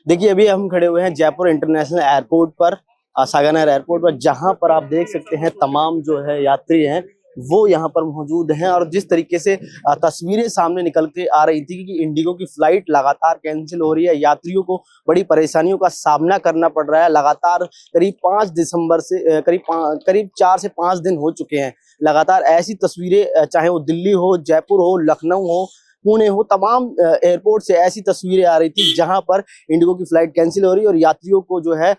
देखिए अभी हम खड़े हुए हैं जयपुर इंटरनेशनल एयरपोर्ट पर, सागानेर एयरपोर्ट पर, जहां पर आप देख सकते हैं तमाम जो है यात्री हैं वो यहाँ पर मौजूद हैं। और जिस तरीके से तस्वीरें सामने निकल के आ रही थी कि इंडिगो की फ्लाइट लगातार कैंसिल हो रही है, यात्रियों को बड़ी परेशानियों का सामना करना पड़ रहा है। लगातार करीब 5 दिसंबर से करीब 4 से 5 दिन हो चुके हैं। लगातार ऐसी तस्वीरें, चाहे वो दिल्ली हो, जयपुर हो, लखनऊ हो, पुणे हो, तमाम एयरपोर्ट से ऐसी तस्वीरें आ रही थी जहां पर इंडिगो की फ्लाइट कैंसिल हो रही है और यात्रियों को जो है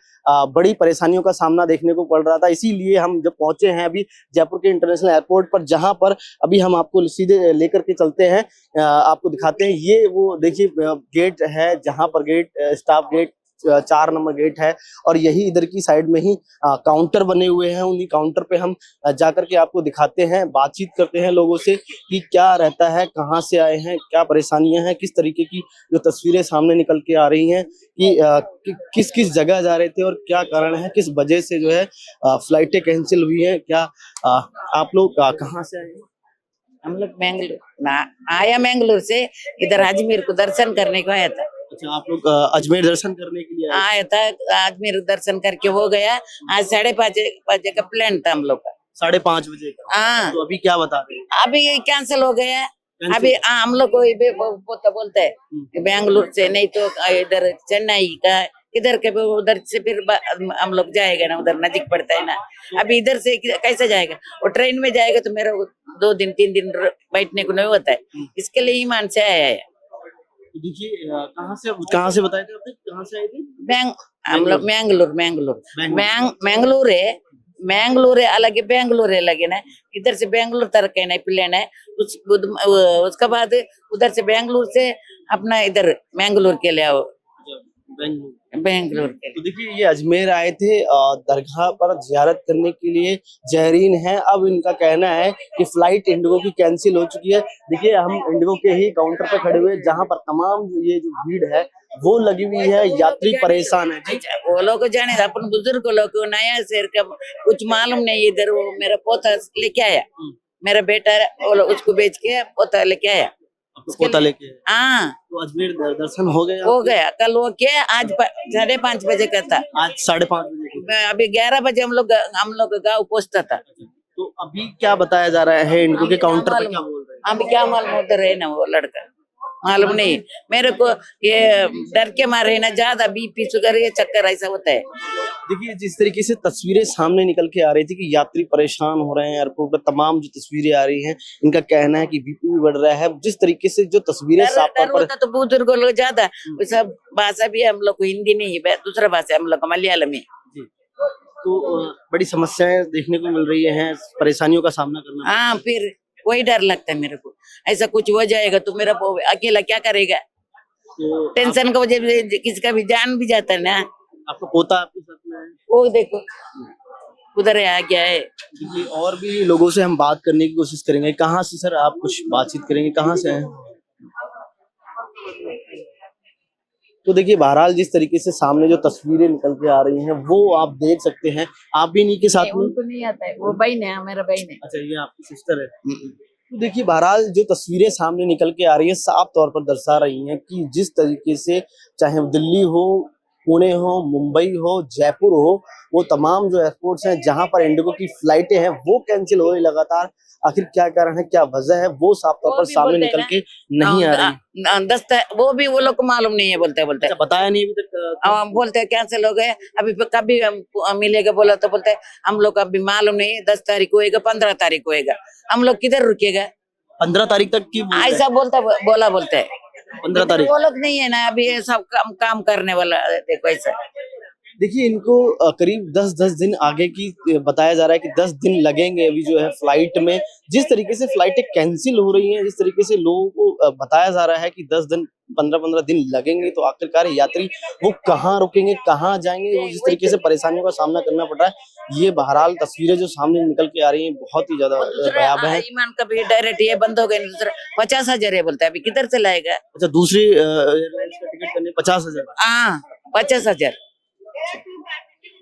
बड़ी परेशानियों का सामना देखने को पड़ रहा था। इसीलिए हम जब पहुंचे हैं अभी जयपुर के इंटरनेशनल एयरपोर्ट पर, जहां पर अभी हम आपको सीधे लेकर के चलते हैं, आपको दिखाते हैं। ये वो देखिए गेट है जहां पर स्टाफ गेट 4 नंबर गेट है और यही इधर की साइड में ही काउंटर बने हुए हैं। उन्हीं काउंटर पे हम जाकर के आपको दिखाते हैं, बातचीत करते हैं लोगों से कि क्या रहता है, कहाँ से आए हैं, क्या परेशानियां हैं, किस तरीके की जो तस्वीरें सामने निकल के आ रही हैं कि किस किस जगह जा रहे थे और क्या कारण है, किस वजह से जो है फ्लाइटें कैंसिल हुई हैं। क्या आप लोग कहाँ से आए हैं? हम लोग मैंगलोर से इधर अजमेर को दर्शन करने को आया था। अच्छा, आप लोग अजमेर दर्शन करने के लिए आए? आया था, अजमेर दर्शन करके हो गया। आज 5:30 बजे का प्लान था हम लोग का। 5:30 बजे का? हाँ, तो अभी क्या बता रहे हैं? अभी कैंसिल हो गया। Cancel? अभी हम लोग को बोलते हैं कि बेंगलुरु से नहीं तो इधर चेन्नई का, इधर के उधर से फिर हम लोग जाएगा ना, उधर नजीक पड़ता है ना। अभी इधर से कैसे जाएगा? और ट्रेन में जाएगा तो मेरा 2 दिन 3 दिन बैठने को नहीं होता है। इसके लिए ईमान से आया है। देखिए कहाँ से बताए थे आपने, कहाँ से आए थे? हम लोग मैंगलोर है अलग है, बेंगलोर है अलग है ना। इधर से बेंगलोर तक है ना प्लेन है। उसके बाद उधर से बेंगलोर से अपना इधर मैंगलोर के लिए आओ, बेंगलोर के तो देखिए ये अजमेर आए थे दरगाह पर जियारत करने के लिए, जहरीन है। अब इनका कहना है कि फ्लाइट इंडिगो की कैंसिल हो चुकी है। देखिए हम इंडिगो के ही काउंटर पर खड़े हुए जहां पर तमाम ये जो भीड़ है वो लगी हुई है, यात्री परेशान है। वो लोग जाने अपन बुजुर्ग लोग को नया शहर का कुछ मालूम नहीं। इधर वो मेरा पोता लेके आया, मेरा बेटा उसको बेच के पोता लेके आया। पोता लेके? हाँ, तो अजमेर दर्शन हो गया? हो गया। कल वो क्या, आज 5:30 बजे का था। आज 5:30 बजे? अभी 11 बजे हम लोग गाँव पहुंचता था। तो अभी क्या बताया जा रहा है इंडिगो के काउंटर पे, क्या बोल रहे हैं? अभी क्या मालूम, उधर है ना वो लड़का, मालूम नहीं मेरे को। ये डर के मारे ना ज्यादा बीपी शुगर ये चक्कर ऐसा होता है। देखिए जिस तरीके से तस्वीरें सामने निकल के आ रही थी कि यात्री परेशान हो रहे हैं एयरपोर्ट पर, तमाम जो तस्वीरें आ रही हैं, इनका कहना है कि बीपी भी बढ़ रहा है। जिस तरीके से जो तस्वीरें साफ तौर पर, तो बुजुर्ग लोग ज्यादा, सब भाषा भी हम लोग को हिंदी नहीं है, दूसरा भाषा हम लोग को मलयालम है। तो बड़ी समस्याएं देखने को मिल रही हैं, परेशानियों का सामना करना। हाँ, फिर वही डर लगता है मेरे को, ऐसा कुछ हो जाएगा तो मेरा अकेला क्या करेगा। तो टेंशन का वजह से किसका भी जान भी जाता है ना। आपका पोता आपके साथ में है? वो देखो उधर आ गया है। देखिए और भी लोगों से हम बात करने की कोशिश करेंगे। कहाँ से सर आप कुछ बातचीत करेंगे, कहाँ से हैं? तो देखिए बहरहाल जिस तरीके से सामने जो तस्वीरें निकल के आ रही हैं वो आप देख सकते हैं। आप भी इन्हीं के साथ में? उनको नहीं आता है, वो बहन है, मेरा बहन है। अच्छा, ये आपकी सिस्टर है। तो देखिए बहरहाल जो तस्वीरें सामने निकल के आ रही है साफ तौर पर दर्शा रही हैं कि जिस तरीके से, चाहे दिल्ली हो, पुणे हो, मुंबई हो, जयपुर हो, वो तमाम जो एयरपोर्ट्स हैं जहां पर इंडिगो की फ्लाइटें हैं वो कैंसिल हो रही लगातार। आखिर क्या कारण है, क्या वजह है, वो साफ तौर पर सामने निकल के नहीं आ रही। वो भी वो लोग को मालूम नहीं है, बोलते अच्छा, बताया नहीं अभी तक? बोलते हैं कैंसिल हो गए। अभी कभी मिलेगा बोला तो बोलते हैं हम लोग अभी मालूम नहीं, 10 तारीख को होएगा, 15 तारीख को होएगा। हम लोग किधर रुकेगा? 15 तारीख तक की ऐसा बोलते है। 15 तारीख? वो लोग नहीं है ना अभी, ये सब काम करने वाला देखो ऐसा। देखिए इनको करीब 10 दिन आगे की बताया जा रहा है कि 10 दिन लगेंगे अभी जो है फ्लाइट में। जिस तरीके से फ्लाइटें कैंसिल हो रही हैं, जिस तरीके से लोगों को बताया जा रहा है कि 10 दिन 15 दिन लगेंगे, तो आखिरकार यात्री वो कहाँ रुकेंगे, कहाँ जाएंगे, वो जिस तरीके से परेशानियों का सामना करना पड़ रहा है। ये बहरहाल तस्वीरें जो सामने निकल के आ रही हैं बहुत ही ज्यादा भयावह है। ईमान का भी डायरेक्ट ये बंद हो गए, दूसरा 50,000 है बोलता है, अभी किधर से लाएगा? अच्छा, दूसरी एयरलाइंस का टिकट करने 50,000? हाँ, 50,000।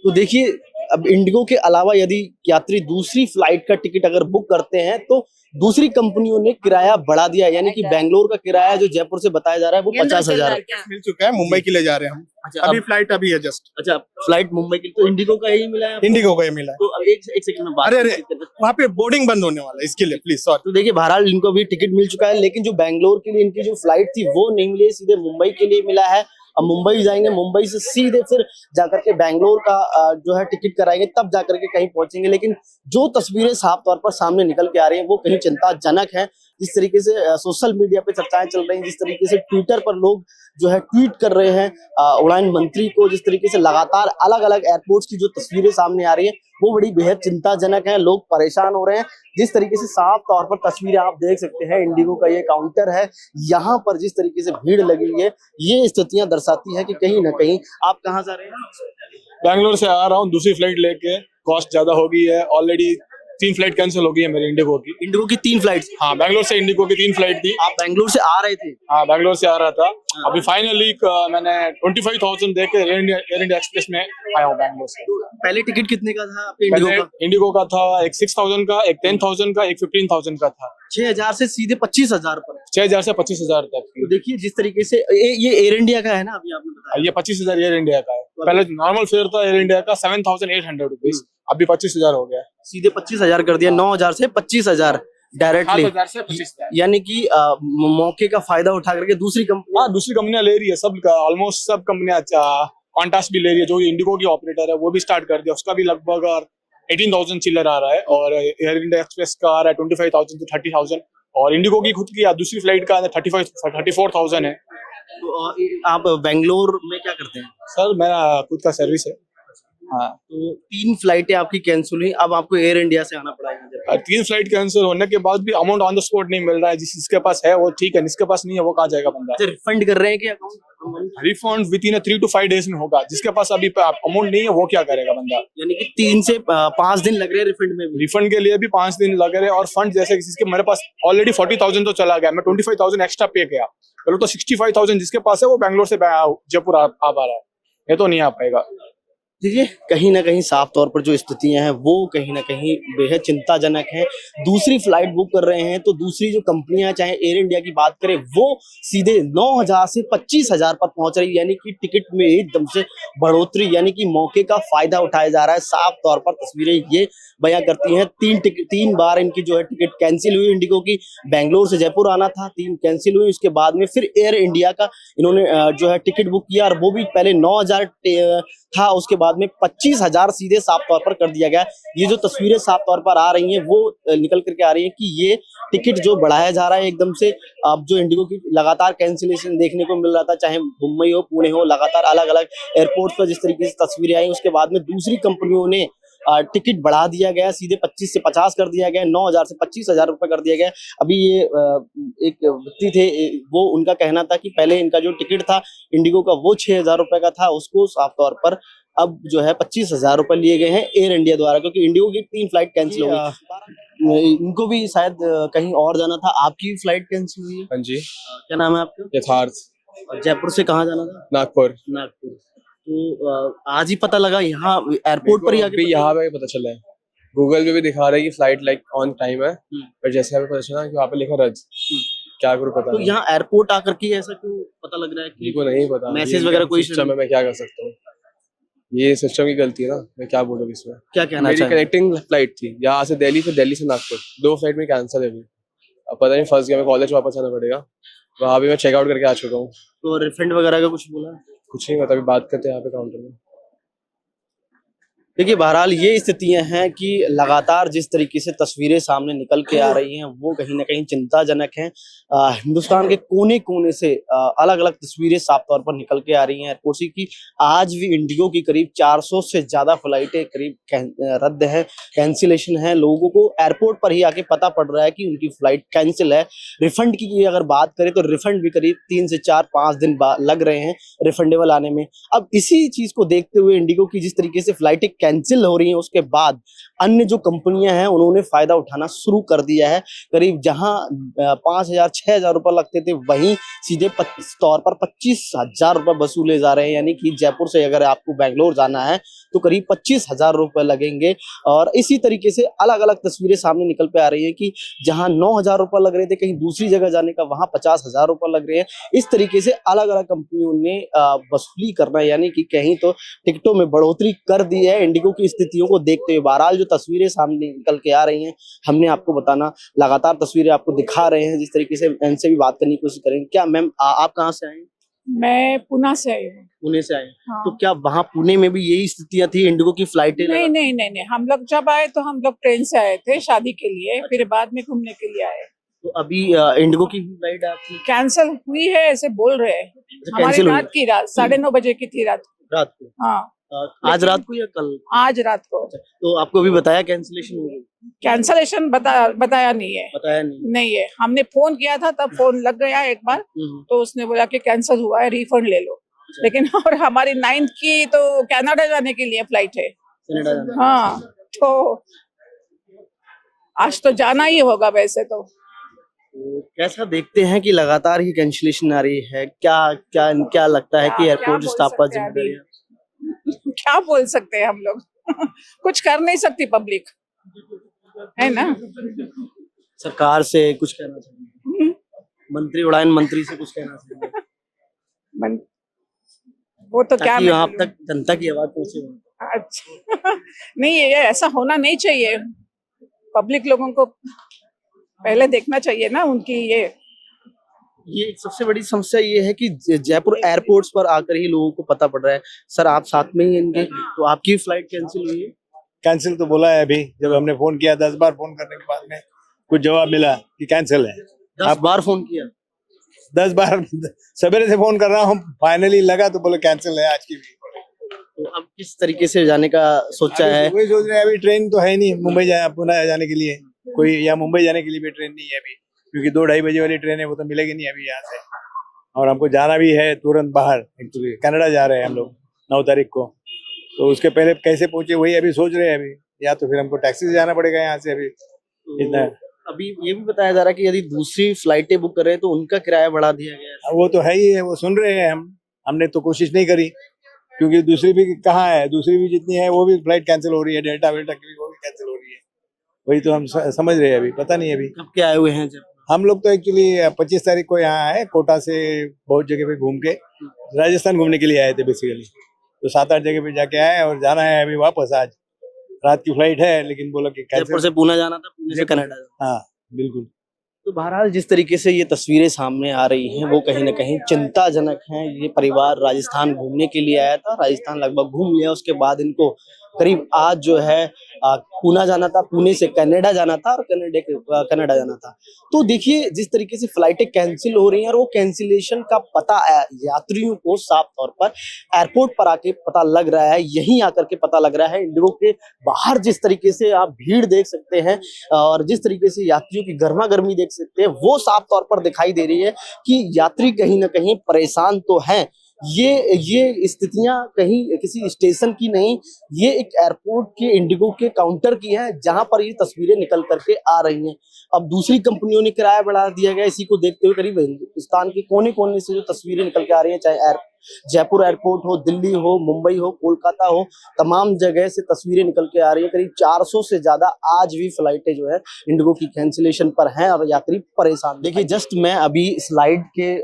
तो देखिए अब इंडिगो के अलावा यदि यात्री दूसरी फ्लाइट का टिकट अगर बुक करते हैं तो दूसरी कंपनियों ने किराया बढ़ा दिया, यानी कि बेंगलोर का किराया जो जयपुर से बताया जा रहा है वो 50,000 है। मिल चुका है, मुंबई के लिए जा रहे हैं हम। अच्छा, अभी फ्लाइट अभी है जस्ट। अच्छा, फ्लाइट मुंबई के लिए तो इंडिगो का यही मिला है आपको? इंडिगो का ये मिला है। तो अब एक सेकंड में बात अरे करते हैं। वहाँ पे बोर्डिंग बंद होने वाला है, इसके लिए प्लीज सॉरी। तो देखिए बहरहाल इनको भी टिकट मिल चुका है, लेकिन जो बैंगलोर के लिए इनकी जो फ्लाइट थी वो नहीं मिली, सीधे मुंबई के लिए मिला है। अब मुंबई जाएंगे, मुंबई से सीधे फिर जाकर के बैंगलोर का जो है टिकट कराएंगे, तब जाकर के कहीं पहुंचेंगे। लेकिन जो तस्वीरें साफ तौर पर सामने निकल के आ रही हैं वो कहीं चिंताजनक है। जिस तरीके से सोशल मीडिया पे चर्चाएं चल रही हैं, जिस तरीके से ट्विटर पर लोग जो है ट्वीट कर रहे हैं उड़ान मंत्री को, जिस तरीके से लगातार अलग अलग एयरपोर्ट्स की जो तस्वीरें सामने आ रही है वो बड़ी बेहद चिंताजनक है। लोग परेशान हो रहे हैं। जिस तरीके से साफ तौर पर तस्वीरें आप देख सकते हैं, इंडिगो का ये काउंटर है, यहाँ पर जिस तरीके से भीड़ लगी हुई है, ये स्थितियां दर्शाती है कि कहीं ना कहीं। आप कहाँ जा रहे हैं? बैंगलोर से आ रहा हूँ दूसरी फ्लाइट लेके। कॉस्ट ज्यादा हो गई है, ऑलरेडी 3 फ्लाइट कैंसिल हो गई है मेरी इंडिगो की। इंडिगो की 3 फ्लाइट्स? हाँ, बैंगलोर से इंडिगो की 3 फ्लाइट थी। आप बैंगलोर से आ रहे थे? हाँ, बैंगलोर से आ रहा था। अभी फाइनली मैंने 25,000 दे के एयर इंडिया एक्सप्रेस में आया हूँ बैंगलोर से। तो पहले टिकट कितने का था आपके इंडिगो का? इंडिगो का था एक 6,000 का, एक 10,000 का, एक 15,000 का था। 6,000 से सीधे 25,000 पर। 6,000 से 25,000 तक तो देखिए जिस तरीके से ये एयर इंडिया का है ना, अभी आपने बताया। ये 25,000 एयर इंडिया का है। पहले नॉर्मल फेयर था एयर इंडिया का 7,800 रुपीज, अभी 25,000 हो गया। सीधे 25,000 कर दिया, 9,000 से 25,000 डायरेक्टली। 7,000 से 25,000। यानी कि मौके का फायदा उठा करके दूसरी कंपनी। हाँ, दूसरी कंपनियां ले रही है, सब ऑलमोस्ट सब कंपनियां। क्वांटास भी ले रही है, जो इंडिगो की ऑपरेटर है वो भी स्टार्ट कर दिया, उसका भी लगभग 18,000 चिल्लर आ रहा है। और एयर इंडिया एक्सप्रेस का आ रहा है 25,000 to 30,000। और इंडिगो की खुद की दूसरी फ्लाइट का 34,000 है। तो आप बेंगलोर में क्या करते हैं? सर मेरा खुद का सर्विस है। हाँ, तो 3 फ्लाइटें आपकी कैंसिल हुई, अब आपको एयर इंडिया से आना पड़ा है। 3 फ्लाइट कैंसिल होने के बाद भी अमाउंट ऑन द स्पॉट नहीं मिल रहा है। जिसके पास है वो ठीक है, जिसके पास नहीं है वो कहाँ जाएगा बंदा। रिफंड कर रहे हैं कि account? Refund with in 3 to 5 days में होगा। जिसके पास अभी अमाउंट नहीं है वो क्या करेगा बंदा। यानी कि 3 से 5 दिन लग रहे हैं रिफंड में भी। रिफंड के लिए भी 5 दिन लग रहे हैं। और फंड जैसे जिसके मेरे पास ऑलरेडी 40,000 तो चला गया, मैं 25,000 एक्स्ट्रा पे किया, चलो तो 65,000 जिसके पास है वो बैंगलोर से जयपुर आ पा रहा है, ये तो नहीं आ पाएगा। देखिए कहीं ना कहीं साफ तौर पर जो स्थितियां हैं वो कहीं ना कहीं बेहद चिंताजनक हैं। दूसरी फ्लाइट बुक कर रहे हैं तो दूसरी जो कंपनियां, चाहे एयर इंडिया की बात करें, वो सीधे 9,000 से 25,000 पर पहुंच रही है। यानी कि टिकट में एकदम से बढ़ोतरी, यानी कि मौके का फायदा उठाया जा रहा है। साफ तौर पर तस्वीरें ये बयां करती हैं। 3 बार इनकी जो है टिकट कैंसिल हुई। इंडिगो की बैंगलोर से जयपुर आना था, 3 कैंसिल हुई। उसके बाद में फिर एयर इंडिया का इन्होंने जो है टिकट बुक किया, और वो भी पहले 9,000 था, उसके बाद में 25,000 सीधे साफ तौर पर कर दिया गया। ये जो तस्वीरें साफ तौर पर आ रही हैं वो निकल करके आ रही हैं कि ये टिकट जो बढ़ाया जा रहा है एकदम से। अब जो इंडिगो की लगातार कैंसिलेशन देखने को मिल रहा था, चाहे मुंबई हो, पुणे हो, लगातार अलग अलग एयरपोर्ट पर जिस तरीके से तस्वीरें आई, उसके बाद में दूसरी कंपनियों ने टिकट बढ़ा दिया गया, सीधे 25 से 50 कर दिया गया, 9,000 से 25,000 रुपए कर दिया गया। अभी ये एक व्यक्ति थे, वो उनका कहना था कि पहले इनका जो टिकट था इंडिगो का वो 6,000 रुपए का था, उसको साफ तौर पर अब जो है 25,000 रुपए लिए गए हैं एयर इंडिया द्वारा, क्योंकि इंडिगो की 3 फ्लाइट कैंसिल हो गई। इनको भी शायद कहीं और जाना था। आपकी फ्लाइट कैंसिल हुई है? हाँ जी। क्या नाम है आपका? यथार्थ। और जयपुर से कहाँ जाना था? नागपुर। नागपुर। तो आज ही पता लगा यहाँ एयरपोर्ट पर ही आके? यहाँ पे पता चला है, गूगल पे भी दिखा रहा है कि फ्लाइट लाइक ऑन टाइम है, पर जैसे हमें पता चला कि वहाँ पे लिखा रद्द। क्या करूँ पता तो नहीं। यहाँ एयरपोर्ट आकर के ऐसा क्यों पता लग रहा है कि को नहीं पता, मैसेज वगैरह कोई सिस्टम है, मैं क्या कर सकता हूँ। ये सिस्टम की गलती है ना, मैं क्या बोलूँ इसमें। क्या कहना मेरी चाहें? कनेक्टिंग फ्लाइट थी यहाँ से दिल्ली, फिर दिल्ली से नागपुर, 2 फ्लाइट में कैंसिल है अभी। अब पता नहीं, फंस गया, मैं कॉलेज वापस आना पड़ेगा। वहाँ भी मैं चेकआउट करके आ चुका हूँ। तो रिफंड वगैरह का कुछ बोला? कुछ नहीं पता, अभी बात करते हैं यहाँ पे काउंटर में। देखिए बहरहाल ये स्थितियां हैं कि लगातार जिस तरीके से तस्वीरें सामने निकल के आ रही हैं वो कहीं ना कहीं चिंताजनक हैं। हिंदुस्तान के कोने कोने से अलग अलग तस्वीरें साफ तौर पर निकल के आ रही हैं एयरपोर्ट से कि आज भी इंडिगो की करीब 400 से ज्यादा फ्लाइटें करीब रद्द है, कैंसिलेशन है। लोगों को एयरपोर्ट पर ही आके पता पड़ रहा है कि उनकी फ्लाइट कैंसिल है। रिफंड की अगर बात करें तो रिफंड भी करीब 3 से 4-5 दिन लग रहे हैं रिफंडेबल आने में। अब इसी चीज को देखते हुए इंडिगो की जिस तरीके से फ्लाइटें कैंसिल हो रही हैं उसके बाद अन्य जो कंपनियां हैं उन्होंने फायदा उठाना शुरू कर दिया है। करीब जहां 5,000 6,000 रुपए लगते थे वहीं सीधे तौर पर 25,000 रुपए वसूले जा रहे हैं। यानी कि जयपुर से अगर आपको बैंगलोर जाना है तो करीब 25,000 रुपए लगेंगे। और इसी तरीके से अलग अलग तस्वीरें सामने निकल पे आ रही है कि जहां 9,000 रुपए लग रहे थे कहीं दूसरी जगह जाने का वहां 50,000 रुपए लग रहे हैं। इस तरीके से अलग अलग कंपनियों ने वसूली करना यानी कि कहीं तो टिकटों में बढ़ोतरी कर दी है इंडिगो की स्थितियों को देखते हुए। बहरहाल जो तस्वीरें सामने निकल के आ रही हैं हमने आपको बताना लगातार तस्वीरें आपको दिखा रहे हैं। जिस तरीके से इनसे भी बात करने की कोशिश करेंगे। क्या मैम आप कहाँ से आए हैं? मैं पुणे से आई हूँ। पुणे से आए हैं। हाँ। तो क्या वहाँ पुणे में भी यही स्थितियां थी इंडिगो की फ्लाइटें? नहीं नहीं नहीं नहीं, हम लोग जब आए तो हम लोग ट्रेन से आए थे शादी के लिए, फिर बाद में घूमने के लिए आए। तो अभी इंडिगो की फ्लाइट आपकी कैंसिल हुई है ऐसे बोल रहे हैं। हमारी कैंसिल हुई रात की 9:30 बजे की थी रात को। रात को? हाँ, आज रात को या कल? आज रात को। तो आपको अभी बताया कैंसिलेशन हो गई? कैंसलेशन बताया नहीं है। बताया नहीं? नहीं है, हमने फोन किया था तब फोन लग गया एक बार, तो उसने बोला कि कैंसिल हुआ है, रिफंड ले लो। लेकिन और हमारी 9th की तो कनाडा जाने के लिए फ्लाइट है। कनाडा जाना? हाँ, तो आज तो जाना ही होगा वैसे तो। तो कैसा देखते हैं कि लगातार ही कैंसिलेशन आ रही है? क्या क्या क्या लगता है कि क्या एयरपोर्ट बोल स्टाफ पर सकते हैं जिम्मेदारी है? क्या बोल सकते हैं हम लोग कुछ कर नहीं सकती पब्लिक, है ना। सरकार से कुछ कहना चाहिए? हम्म, मंत्री उड़ान मंत्री से कुछ कहना चाहिए मन- वो तो क्या ताकि मैं आप बोलूं। तक जनता की आवाज पहुंचे? अच्छा नहीं, ये ऐसा होना नहीं चाहिए। पब्लिक लोगों को पहले देखना चाहिए ना उनकी ये एक सबसे बड़ी समस्या ये है कि जयपुर एयरपोर्ट्स पर आकर ही लोगों को पता पड़ रहा है। सर आप साथ में ही इनके, तो आपकी फ्लाइट कैंसिल हुई है? कैंसिल तो बोला है अभी, जब हमने फोन किया 10 बार फोन करने के बाद में कुछ जवाब मिला कि कैंसिल है। 10 बार फोन किया? 10 बार सवेरे से फोन कर रहा हूँ, फाइनली लगा तो बोले कैंसिल है आज की भी। तो अब किस तरीके से जाने का सोचा है? वही सोच रहे हैं, अभी ट्रेन तो है नहीं मुंबई पुणे जाने के लिए कोई, या मुंबई जाने के लिए भी ट्रेन नहीं है अभी, क्योंकि 2-2:30 बजे वाली ट्रेन है वो तो मिलेगी नहीं अभी यहाँ से। और हमको जाना भी है तुरंत बाहर, एक्चुअली कनाडा जा रहे हैं हम लोग 9 तारीख को। तो उसके पहले कैसे पहुंचे वही अभी सोच रहे हैं अभी, या तो फिर हमको टैक्सी से जाना पड़ेगा यहाँ से अभी इतना। अभी ये भी बताया जा रहा है कि यदि दूसरी फ्लाइटें बुक कर रहे हैं तो उनका किराया बढ़ा दिया गया है। वो तो है ही है, वो सुन रहे हैं हमने तो कोशिश नहीं करी, क्योंकि दूसरी भी कहाँ है, दूसरी भी जितनी है वो भी फ्लाइट कैंसिल हो रही है, डेल्टा वेल्टा की भी वो भी कैंसिल हो रही है। वही तो हम समझ रहे हैं अभी, पता नहीं अभी कब के आए हुए हैं जब? हम लोग तो एक्चुअली 25 तारीख को यहाँ आए, कोटा से बहुत जगह पे घूम के राजस्थान घूमने के लिए आए थे बेसिकली। तो 7-8 जगह पे जाके आए और जाना है अभी वापस। आज रात की फ्लाइट है लेकिन बोला कि जयपुर कैंसिल। से पुणे जाना था, पुणे से कनाडा जाना। हाँ बिल्कुल। तो बहरहाल जिस तरीके से ये तस्वीरें सामने आ रही हैं वो कहीं ना कहीं चिंताजनक हैं। ये परिवार राजस्थान घूमने के लिए आया था, राजस्थान लगभग घूम लिया, उसके बाद इनको करीब आज जो है पुणे जाना था, पुणे से कनाडा जाना था और कनाडा जाना था। तो देखिए जिस तरीके से फ्लाइटें कैंसिल हो रही हैं और वो कैंसिलेशन का पता यात्रियों को साफ तौर पर एयरपोर्ट पर आके पता लग रहा है, यहीं आकर के पता लग रहा है। इंडिगो के बाहर जिस तरीके से आप भीड़ देख सकते हैं और जिस तरीके से यात्रियों की गर्मा गर्मी देख सकते हैं वो साफ तौर पर दिखाई दे रही है कि यात्री कहीं ना कहीं परेशान तो हैं। ये स्थितियां कहीं किसी स्टेशन की नहीं, ये एक एयरपोर्ट के इंडिगो के काउंटर की है जहां पर ये तस्वीरें निकल करके आ रही हैं। अब दूसरी कंपनियों ने किराया बढ़ा दिया गया, इसी को देखते हुए करीब हिंदुस्तान के कोने कोने से जो तस्वीरें निकल के आ रही हैं, चाहे जयपुर एयरपोर्ट हो, दिल्ली हो, मुंबई हो, कोलकाता हो, तमाम जगह से तस्वीरें निकल के आ रही है। करीब 400 से ज्यादा आज भी फ्लाइटें जो है इंडिगो की कैंसिलेशन पर हैं और यात्री परेशान। देखिए जस्ट मैं अभी स्लाइड के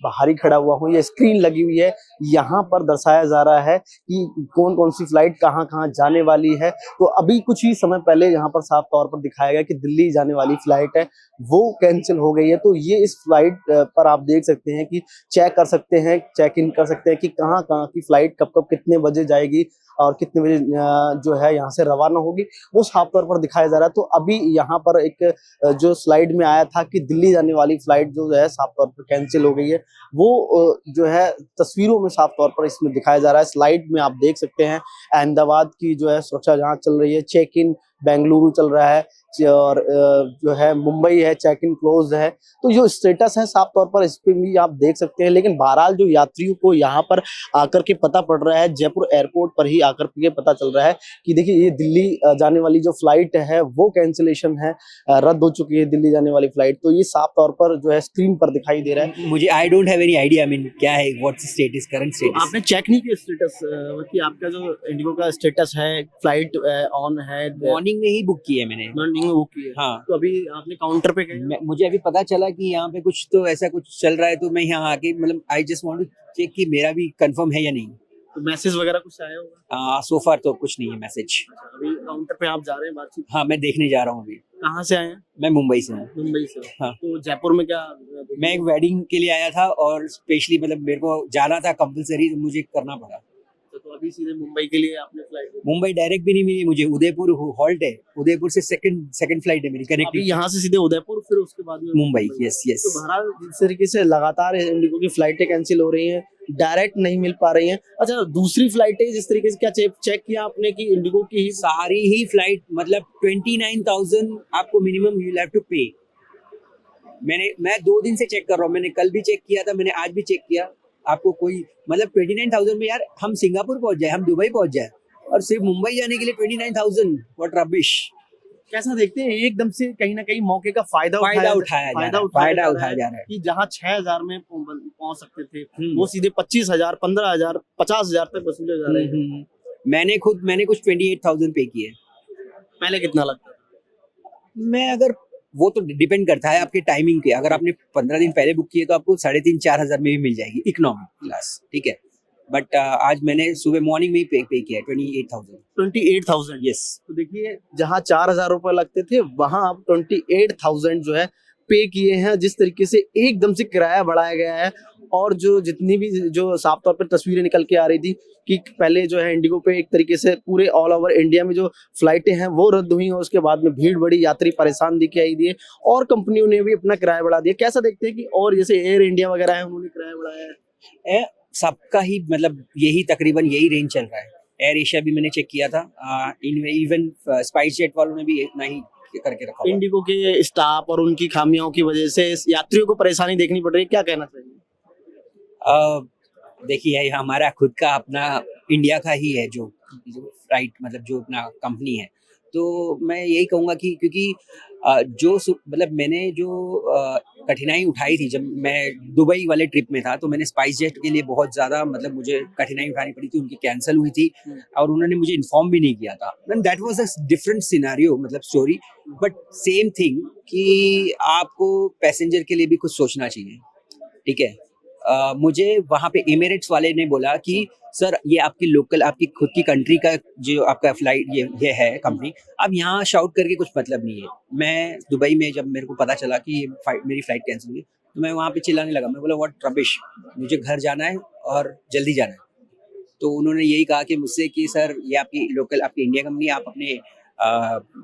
बाहर ही खड़ा हुआ हूँ, ये स्क्रीन लगी हुई है, यहाँ पर दर्शाया जा रहा है कि कौन कौन सी फ्लाइट कहाँ कहाँ जाने वाली है। तो अभी कुछ ही समय पहले यहाँ पर साफ तौर पर दिखाया गया कि दिल्ली जाने वाली फ्लाइट है वो कैंसिल हो गई है। तो ये इस फ्लाइट पर आप देख सकते हैं कि चेक कर सकते हैं, चेक इन कर सकते हैं कि कहाँ कहाँ की फ्लाइट कब कब कितने बजे जाएगी और कितने बजे जो है यहाँ से रवाना होगी, वो साफ तौर पर दिखाया जा रहा है। तो अभी यहाँ पर एक जो स्लाइड में आया था कि दिल्ली जाने वाली फ्लाइट जो है साफ तौर पर कैंसिल हो गई है, वो जो है तस्वीरों में साफ तौर पर इसमें दिखाया जा रहा है। स्लाइड में आप देख सकते हैं अहमदाबाद की जो है सुरक्षा जांच चल रही है, चेक इन बेंगलुरु चल रहा है और जो है मुंबई है चेक इन क्लोज है। तो जो स्टेटस है साफ तौर पर इस पे भी आप देख सकते हैं। लेकिन बहरहाल जो यात्रियों को यहाँ पर आकर के पता पड़ रहा है, जयपुर एयरपोर्ट पर ही आकर के पता चल रहा है कि देखिए ये दिल्ली जाने वाली जो फ्लाइट है वो कैंसिलेशन है, रद्द हो चुकी है दिल्ली जाने वाली फ्लाइट। तो ये साफ तौर पर जो है स्क्रीन पर दिखाई दे रहा है। मुझे I don't have any idea, I mean क्या है, व्हाट्स स्टेटस, करंट स्टेटस। आपने चेक नहीं किया स्टेटस कि आपका जो इंडिगो का स्टेटस है, फ्लाइट ऑन है? मॉर्निंग में ही बुक की है मैंने। मॉर्निंग में बुक की है। हाँ, तो अभी आपने काउंटर पे गए? मुझे अभी पता चला कि यहाँ पे कुछ तो ऐसा कुछ चल रहा है, तो मैं यहाँ आके मतलब I just want to check कि मेरा भी कंफर्म है या नहीं। तो मैसेज वगैरह कुछ आया होगा? सो फार तो कुछ नहीं है मैसेज। अभी काउंटर पे आप जा रहे हैं बातचीत? हाँ, मैं देखने जा रहा हूँ अभी। कहाँ से आए हैं? मैं मुंबई से हूँ। मुंबई से। हाँ। तो जयपुर में क्या? मैं एक वेडिंग के लिए आया था और स्पेशली मतलब मेरे को जाना था कंपलसरी, तो मुझे करना पड़ा। तो अभी सीधे मुंबई के लिए आपने फ्लाइट? मुंबई डायरेक्ट भी नहीं मिली मुझे, उदयपुर हॉल्ट है, उदयपुर से सेकंड फ्लाइट है मेरी अभी कनेक्टिंग। यहाँ से सीधे उदयपुर, फिर उसके बाद में मुंबई, यस यस। तो बहरहाल जिस तरीके से लगातार इंडिगो की फ्लाइटें कैंसिल हो रही हैं, डायरेक्ट नहीं मिल पा रही हैं। अच्छा, दूसरी फ्लाइटें जिस तरीके से क्या चेक किया आपने कि इंडिगो की ही सारी ही फ्लाइट मतलब 29,000 आपको मिनिमम यू हैव टू पे। मैं 2 दिन से चेक कर रहा हूँ, मैंने कल भी चेक किया था, मैंने आज भी चेक किया। आपको कोई मतलब 29,000 में यार हम सिंगापुर पहुंच जाए, हम दुबई पहुंच जाए, और सिर्फ मुंबई जाने के लिए 29,000, व्हाट रबिश। कैसा देखते हैं एकदम से कहीं ना कहीं मौके का फायदा उठाया जा रहा है कि जहां 6,000 में पहुंच सकते थे वो सीधे 25,000, 15,000, 50,000 तक वसूले जा रहे हैं। मैंने कुछ 28,000 पे किए। पहले कितना लगता था? मैं अगर वो तो डिपेंड करता है आपके टाइमिंग के, अगर आपने 15 दिन पहले बुक किए तो आपको 3,500-4,000 में भी मिल जाएगी इकोनॉमी क्लास, ठीक है। बट आज मैंने सुबह मॉर्निंग में ही पे किया है 28,000। 28,000? यस। तो देखिए जहां 4,000 रुपए लगते थे वहां आप 28,000 जो है पे किए हैं। जिस तरीके से एकदम से किराया बढ़ाया गया है, और जो जितनी भी जो साफ तौर पर तस्वीरें निकल के आ रही थी कि पहले जो है इंडिगो पे एक तरीके से पूरे ऑल ओवर इंडिया में जो फ्लाइटें हैं वो रद्द हुई और उसके बाद में भीड़ बड़ी, यात्री परेशान दिखाई दिए और कंपनियों ने भी अपना किराया बढ़ा दिया। कैसा देखते हैं कि और जैसे एयर इंडिया वगैरह है उन्होंने किराया बढ़ाया है? सबका ही मतलब यही तकरीबन यही रेंज चल रहा है। एयर एशिया भी मैंने चेक किया था, इवन स्पाइस जेट वालों ने भी इतना ही करके रखा हुआ है। इंडिगो के स्टाफ और उनकी खामियों की वजह से यात्रियों को परेशानी देखनी पड़ रही है, क्या कहना चाहिए? देखिए हमारा खुद का अपना इंडिया का ही है जो फ्लाइट, मतलब जो अपना कंपनी है, तो मैं यही कहूँगा कि क्योंकि मतलब मैंने जो कठिनाई उठाई थी जब मैं दुबई वाले ट्रिप में था, तो मैंने स्पाइस जेट के लिए बहुत ज़्यादा मतलब मुझे कठिनाई उठानी पड़ी थी, उनकी कैंसिल हुई थी और उन्होंने मुझे इन्फॉर्म भी नहीं किया था। That was a different scenario, मतलब स्टोरी, बट सेम थिंग कि आपको पैसेंजर के लिए भी कुछ सोचना चाहिए, ठीक है। मुझे वहाँ पे एमिरेट्स वाले ने बोला कि सर ये आपकी लोकल, आपकी खुद की कंट्री का जो आपका फ्लाइट ये है कंपनी, अब यहाँ शाउट करके कुछ मतलब नहीं है। मैं दुबई में जब मेरे को पता चला कि मेरी फ्लाइट कैंसिल हुई, तो मैं वहाँ पे चिल्लाने लगा, मैं बोला व्हाट रबिश, मुझे घर जाना है और जल्दी जाना है। तो उन्होंने यही कहा कि मुझसे कि सर ये आपकी लोकल, आपकी इंडिया कंपनी, आप अपने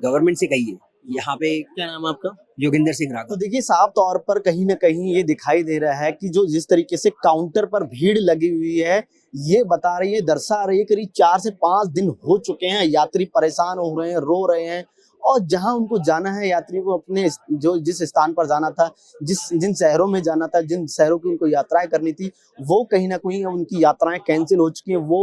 गवर्नमेंट से कहिए। यहाँ पे क्या नाम है आपका? योगिंदर सिंह राघव। तो देखिए साफ तौर पर कहीं ना कहीं ये दिखाई दे रहा है कि जो जिस तरीके से काउंटर पर भीड़ लगी हुई है, ये बता रही है, दर्शा रही है करीब 4 से 5 दिन हो चुके हैं, यात्री परेशान हो रहे हैं, रो रहे हैं, और जहां उनको जाना है यात्रियों को अपने जो जिस स्थान पर जाना था, जिन शहरों में जाना था, जिन शहरों की उनको यात्राएं करनी थी, वो कहीं ना कहीं उनकी यात्राएं कैंसिल हो चुकी हैं। वो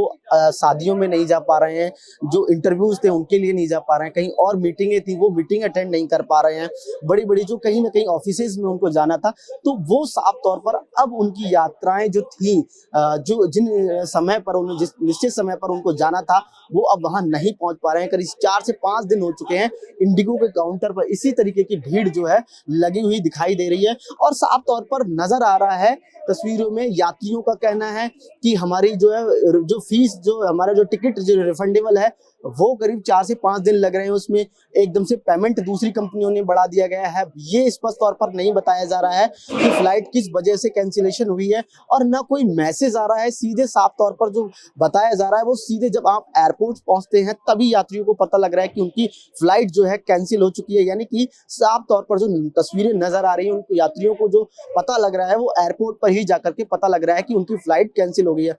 शादियों में नहीं जा पा रहे हैं, जो इंटरव्यूज थे उनके लिए नहीं जा पा रहे हैं, कहीं और मीटिंगें थी वो मीटिंग अटेंड नहीं कर पा रहे हैं, बड़ी बड़ी जो कहीं ना कहीं ऑफिसेज में उनको जाना था, तो वो साफ तौर पर अब उनकी यात्राएं जो थी, जो जिन समय पर उन्हें जिस निश्चित समय पर उनको जाना था, वो अब वहां नहीं पहुंच पा रहे हैं। करीब 4 से 5 दिन हो चुके हैं इंडिगो के काउंटर पर इसी तरीके की भीड़ जो है लगी हुई दिखाई दे रही है, और साफ तौर पर नजर आ रहा है तस्वीरों में, यात्रियों का कहना है कि हमारी जो है जो फीस, जो हमारा जो टिकट जो रिफंडेबल है, वो करीब 4 से 5 दिन लग रहे हैं, उसमें एकदम से पेमेंट दूसरी कंपनियों ने बढ़ा दिया गया है। ये स्पष्ट तौर पर नहीं बताया जा रहा है कि फ्लाइट किस वजह से कैंसिलेशन हुई है, और ना कोई मैसेज आ रहा है। सीधे साफ तौर पर जो बताया जा रहा है वो सीधे जब आप एयरपोर्ट पहुंचते हैं तभी यात्रियों को पता लग रहा है कि उनकी फ्लाइट जो है कैंसिल हो चुकी है। यानी कि साफ तौर पर जो तस्वीरें नजर आ रही है, उनको यात्रियों को जो पता लग रहा है वो एयरपोर्ट पर ही जाकर के पता लग रहा है कि उनकी फ्लाइट कैंसिल हो गई है।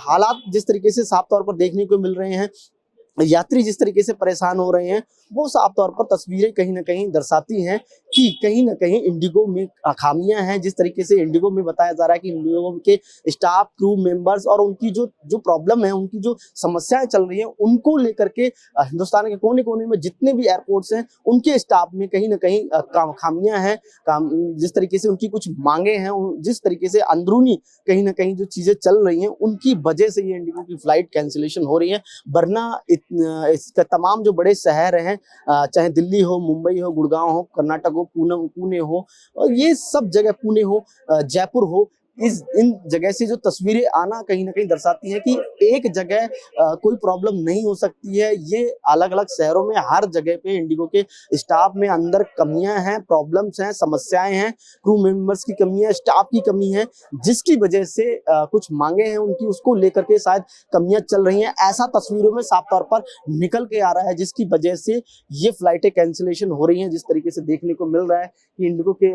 हालात जिस तरीके से साफ तौर पर देखने को मिल रहे हैं यात्री जिस तरीके से परेशान हो रहे हैं वो साफ तौर पर तस्वीरें कहीं ना कहीं दर्शाती हैं कि कहीं ना कहीं इंडिगो में खामियां हैं। जिस तरीके से इंडिगो में बताया जा रहा है कि इंडिगो के स्टाफ, क्रू मेंबर्स और उनकी जो प्रॉब्लम है, उनकी जो समस्याएं चल रही हैं, उनको लेकर के हिंदुस्तान के कोने कोने में जितने भी एयरपोर्ट्स हैं उनके स्टाफ में कहीं ना कहीं खामियां हैं। जिस तरीके से उनकी कुछ मांगे हैं, जिस तरीके से अंदरूनी कहीं ना कहीं जो चीजें चल रही हैं, उनकी वजह से ये इंडिगो की फ्लाइट कैंसिलेशन हो रही है। वरना इसका तमाम जो बड़े शहर हैं, चाहे दिल्ली हो, मुंबई हो, गुड़गांव हो, कर्नाटक हो, पुणे हो, और ये सब जगह, पुणे हो, जयपुर हो, इन जगह से जो तस्वीरें आना कहीं ना कहीं दर्शाती हैं कि एक जगह कोई प्रॉब्लम नहीं हो सकती है। ये अलग अलग शहरों में हर जगह पे इंडिगो के स्टाफ में अंदर कमियां हैं, प्रॉब्लम्स हैं, समस्याएं हैं, क्रू मेंबर्स की कमी है, स्टाफ की कमी है, जिसकी वजह से कुछ मांगे हैं उनकी, उसको लेकर के शायद कमियां चल रही हैं। ऐसा तस्वीरों में साफ तौर पर निकल के आ रहा है, जिसकी वजह से ये फ्लाइटें कैंसिलेशन हो रही हैं। जिस तरीके से देखने को मिल रहा है कि इंडिगो के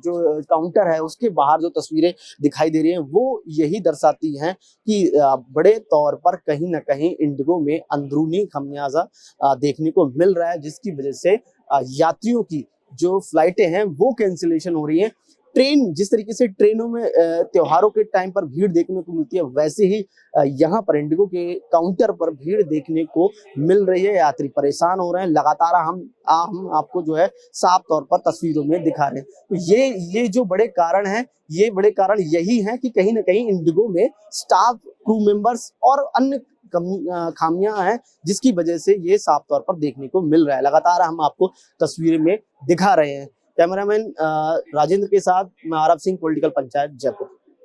जो काउंटर है उसके बाहर जो तस्वीरें दिखाई दे रही हैं वो यही दर्शाती हैं कि बड़े तौर पर कहीं ना कहीं इंडिगो में अंदरूनी खमियाजा देखने को मिल रहा है, जिसकी वजह से यात्रियों की जो फ्लाइटें हैं वो कैंसिलेशन हो रही हैं। ट्रेन, जिस तरीके से ट्रेनों में त्योहारों के टाइम पर भीड़ देखने को मिलती है, वैसे ही यहाँ पर इंडिगो के काउंटर पर भीड़ देखने को मिल रही है। यात्री परेशान हो रहे हैं, लगातार हम आपको जो है साफ तौर पर तस्वीरों में दिखा रहे हैं। तो ये जो बड़े कारण हैं, ये बड़े कारण यही हैं कि कहीं ना कहीं इंडिगो में स्टाफ, क्रू मेंबर्स और अन्य खामियां हैं, जिसकी वजह से ये साफ तौर पर देखने को मिल रहा है। लगातार हम आपको तस्वीर में दिखा रहे हैं। कैमरामैन राजेंद्र के साथ मैं आरब सिंह, पॉलिटिकल पंचायत, जयपुर।